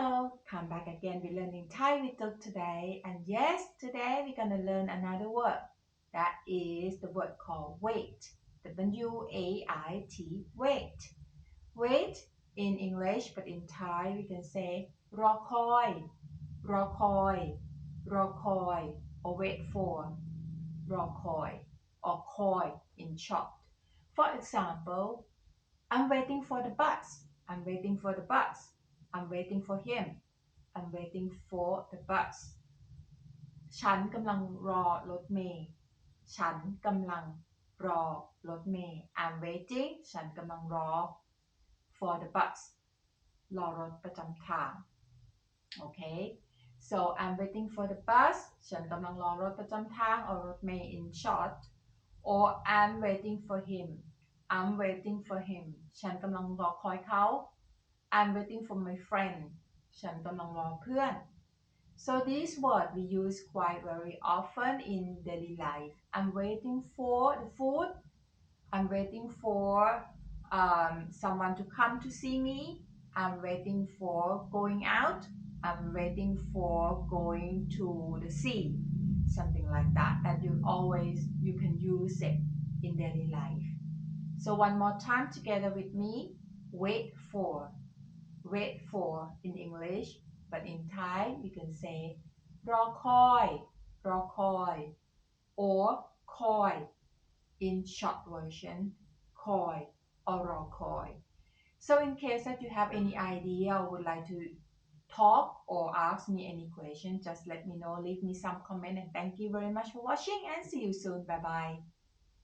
Hello, come back again with Learning Thai with Tuk today. And yes, today we're going to learn another word. That is the word called wait. W-A-I-T, wait. Wait in English, but in Thai we can say รอคอยรอคอยรอคอย or wait for รอคอย or คอย in short. For example, I'm waiting for the bus. I'm waiting for the bus.I'm waiting for him. I'm waiting for the bus. ฉันกำลังรอรถเมล์ฉันกำลังรอรถเมล์ I'm waiting ฉันกำลังรอ for the bus รอรถประจำทาง Okay so I'm waiting for the bus ฉันกำลังรอรถประจำทาง or รถเมล์ in short or I'm waiting for him I'm waiting for him ฉันกำลังรอคอยเขาI'm waiting for my friend ฉันกำลังรอเพื่อน So this word we use quite very often in daily life. I'm waiting for the food. I'm waiting for someone to come to see me. I'm waiting for going out. I'm waiting for going to the sea. Something like that. That you can use it in daily life. So one more time together with me. Wait for.Wait for in English, but in Thai we can say รอคอยรอคอย or คอย in short version คอย or รอคอย So in case that you have any idea or would like to talk or ask me any question, just let me know, leave me some comment and thank you very much for watching and see you soon. Bye bye.